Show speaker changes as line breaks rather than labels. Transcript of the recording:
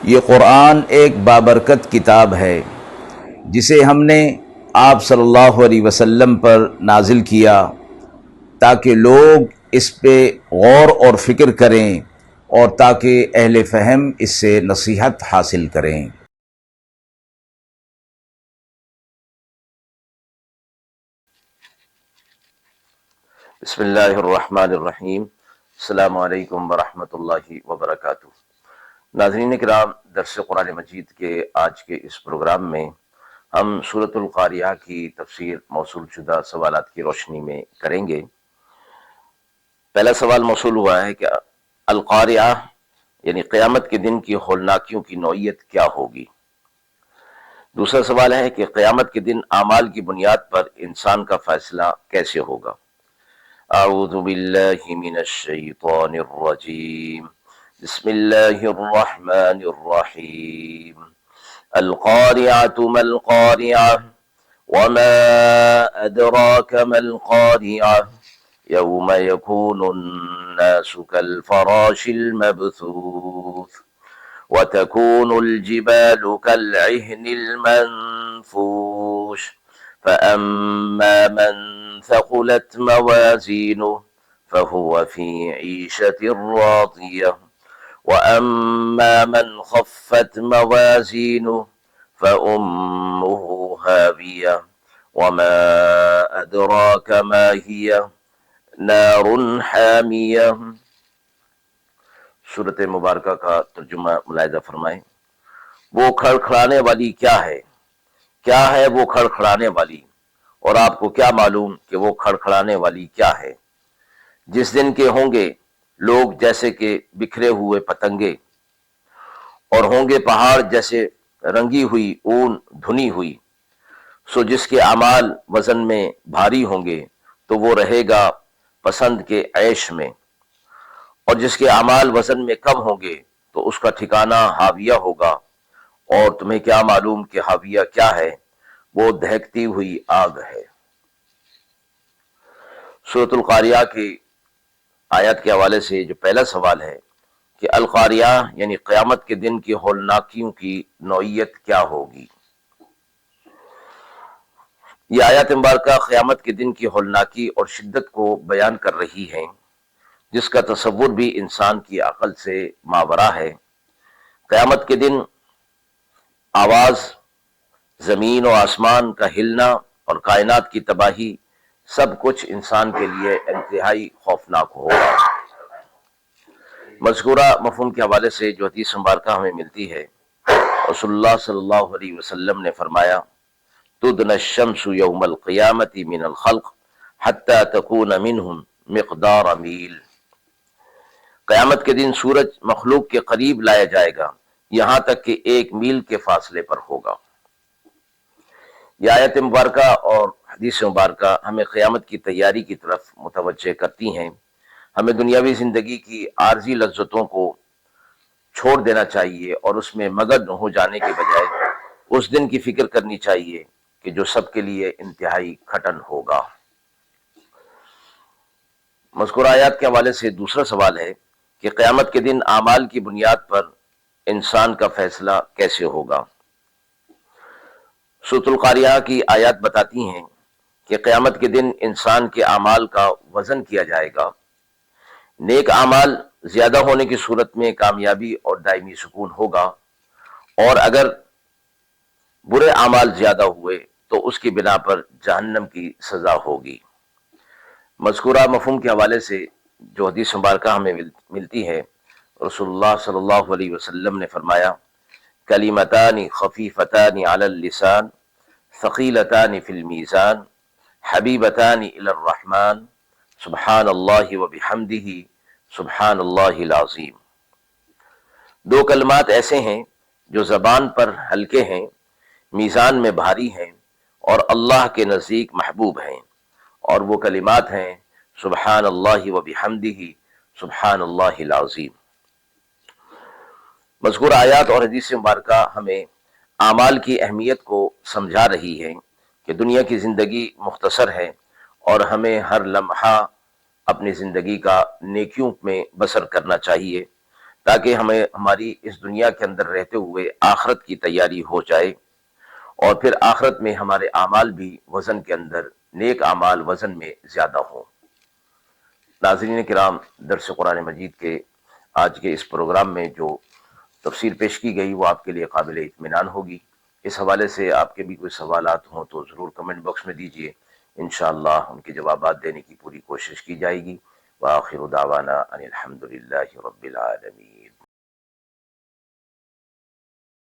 یہ قرآن ایک بابرکت کتاب ہے جسے ہم نے آپ صلی اللہ علیہ وسلم پر نازل کیا تاکہ لوگ اس پہ غور اور فکر کریں اور تاکہ اہل فہم اس سے نصیحت حاصل کریں۔
بسم اللہ الرحمن الرحیم۔ السلام علیکم ورحمۃ اللہ وبرکاتہ۔ ناظرین کرام، درس قرآن مجید کے آج کے اس پروگرام میں ہم سورۃ القاریہ کی تفسیر موصول شدہ سوالات کی روشنی میں کریں گے۔ پہلا سوال موصول ہوا ہے کہ القاریہ یعنی قیامت کے دن کی ہولناکیوں کی نوعیت کیا ہوگی۔ دوسرا سوال ہے کہ قیامت کے دن اعمال کی بنیاد پر انسان کا فیصلہ کیسے ہوگا۔ اعوذ باللہ من الشیطان الرجیم، بسم اللہ الرحمن الرحیم۔ القاریعۃ ما القاریعۃ وما ادراک ما القاریعۃ یوم یکون الناس کالفراش المبثوث وتكون الجبال كالعهن المنفوش فأما من ثقلت موازينه فهو في عيشة راضية وأما من خفت موازينه فأمه هاوية وما أدراك ما هي نار حامية۔ سورۃ مبارکہ کا ترجمہ ملاحظہ فرمائیں۔ وہ کھڑکھڑانے والی کیا ہے وہ کھڑکھڑانے والی، اور آپ کو کیا معلوم کہ وہ کھڑکھڑانے والی کیا ہے۔ جس دن کے ہوں گے لوگ جیسے کہ بکھرے ہوئے پتنگے، اور ہوں گے پہاڑ جیسے رنگی ہوئی اون دھنی ہوئی، سو جس کے اعمال وزن میں بھاری ہوں گے تو وہ رہے گا پسند کے عیش میں، اور جس کے اعمال وزن میں کم ہوں گے تو اس کا ٹھکانہ حاویہ ہوگا۔ اور تمہیں کیا معلوم کہ حاویہ کیا ہے؟ وہ دہکتی ہوئی آگ ہے۔ سورۃ القاریہ کی آیت کے حوالے سے جو پہلا سوال ہے کہ القاریہ یعنی قیامت کے دن کی ہولناکیوں کی نوعیت کیا ہوگی۔ یہ آیت مبارکہ قیامت کے دن کی ہولناکی اور شدت کو بیان کر رہی ہیں، جس کا تصور بھی انسان کی عقل سے ماورا ہے۔ قیامت کے دن آواز، زمین و آسمان کا ہلنا اور کائنات کی تباہی، سب کچھ انسان کے لیے انتہائی خوفناک ہوگا۔ مذکورہ مفہوم کے حوالے سے جو حدیث مبارکہ ہمیں ملتی ہے، رسول اللہ صلی اللہ علیہ وسلم نے فرمایا: تدنى الشمس یوم القیامت من الخلق حتی تکون منہم مقدار میل۔ قیامت کے دن سورج مخلوق کے قریب لایا جائے گا یہاں تک کہ 1 میل کے فاصلے پر ہوگا۔ یہ آیت مبارکہ اور حدیث مبارکہ ہمیں قیامت کی تیاری کی طرف متوجہ کرتی ہیں۔ ہمیں دنیاوی زندگی کی عارضی لذتوں کو چھوڑ دینا چاہیے اور اس میں مگن ہو جانے کے بجائے اس دن کی فکر کرنی چاہیے کہ جو سب کے لیے انتہائی کھٹن ہوگا۔ مذکورہ آیات کے حوالے سے دوسرا سوال ہے کہ قیامت کے دن اعمال کی بنیاد پر انسان کا فیصلہ کیسے ہوگا۔ سورۃ القاریہ کی آیات بتاتی ہیں کہ قیامت کے دن انسان کے اعمال کا وزن کیا جائے گا۔ نیک اعمال زیادہ ہونے کی صورت میں کامیابی اور دائمی سکون ہوگا، اور اگر برے اعمال زیادہ ہوئے تو اس کی بنا پر جہنم کی سزا ہوگی۔ مذکورہ مفہوم کے حوالے سے جو حدیث مبارکہ ہمیں ملتی ہے، رسول اللہ صلی اللہ علیہ وسلم نے فرمایا: کلمتان خفیفتان علی اللسان ثقیلتان فی المیزان حبیبتان الی الرحمن سبحان اللہ وبحمدہ سبحان اللہ العظیم۔ 2 کلمات ایسے ہیں جو زبان پر ہلکے ہیں، میزان میں بھاری ہیں اور اللہ کے نزدیک محبوب ہیں، اور وہ کلمات ہیں سبحان اللہ وبحمدہ سبحان اللہ العظیم۔ مذکور آیات اور حدیث مبارکہ ہمیں اعمال کی اہمیت کو سمجھا رہی ہے کہ دنیا کی زندگی مختصر ہے اور ہمیں ہر لمحہ اپنی زندگی کا نیکیوں میں بسر کرنا چاہیے تاکہ ہمیں ہماری اس دنیا کے اندر رہتے ہوئے آخرت کی تیاری ہو جائے، اور پھر آخرت میں ہمارے اعمال بھی وزن کے اندر، نیک اعمال وزن میں زیادہ ہوں۔ ناظرین کرام، درس قرآن مجید کے آج کے اس پروگرام میں جو تفصیل پیش کی گئی وہ آپ کے لیے قابل اطمینان ہوگی۔ اس حوالے سے آپ کے بھی کوئی سوالات ہوں تو ضرور کمنٹ باکس میں دیجئے، انشاءاللہ ان کے جوابات دینے کی پوری کوشش کی جائے گی۔ وآخر دعوانا ان الحمدللہ رب العالمین۔